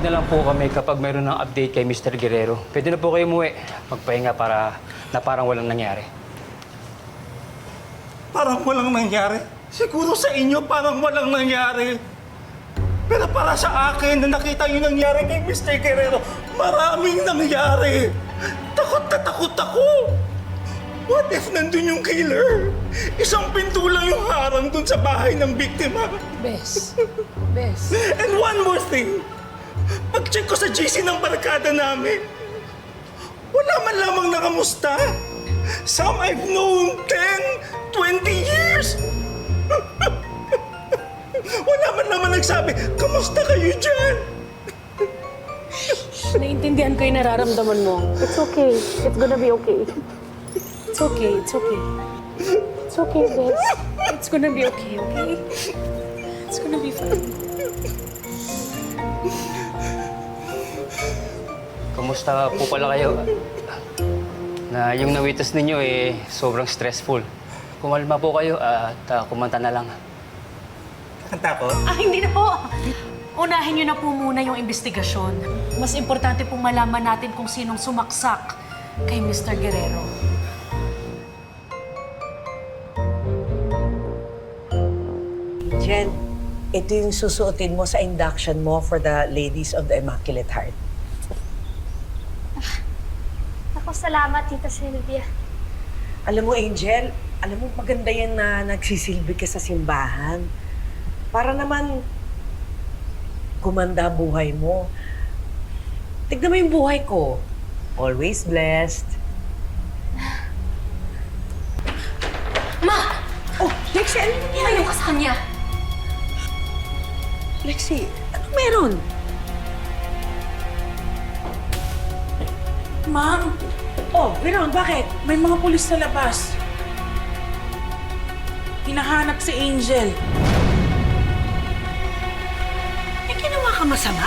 Tatawag na lang po kami kapag mayroon ng update kay Mr. Guerrero. Pwede na po kayo umuwi. Magpahinga para na parang walang nangyari. Parang walang nangyari. Siguro sa inyo parang walang nangyari. Pero para sa akin na nakita yung nangyari kay Mr. Guerrero, maraming nangyari. Takot na takot ako. What if nandun yung killer? Isang pinto lang yung harang dun sa bahay ng biktima. Bes. Bes. And one more thing. Pag-check ko sa GC ng barkada namin, wala man lamang nakamusta. Some I've known 10, 20 years. Wala man naman nagsabi, kamusta kayo dyan? Naiintindihan ko yung nararamdaman mo. It's okay. It's gonna be okay. It's okay, it's okay. It's okay, Bes. It's gonna be okay, okay? It's gonna be fine. Kumusta po pala kayo? Na yung nawitas ninyo sobrang stressful. Kumalma po kayo at kumanta na lang. Kanta ko? Hindi na po. Unahin niyo na po muna yung investigasyon. Mas importante pong malaman natin kung sinong sumaksak kay Mr. Guerrero. Jen, ito yung susuotin mo sa induction mo for the Ladies of the Immaculate Heart. Ako, salamat, Tita Sylvia. Alam mo, Angel, alam mo maganda yan na nagsisilbi ka sa simbahan. Para naman gumanda buhay mo. Tignan mo yung buhay ko. Always blessed. Ma! Oh, Lexi, ano nangyari? Ano ka sa kanya? Lexi, anong meron? Ma'am, Oh, meron, bakit? may mga pulis sa labas. Hinahanap si Angel. May ginawa ka masama.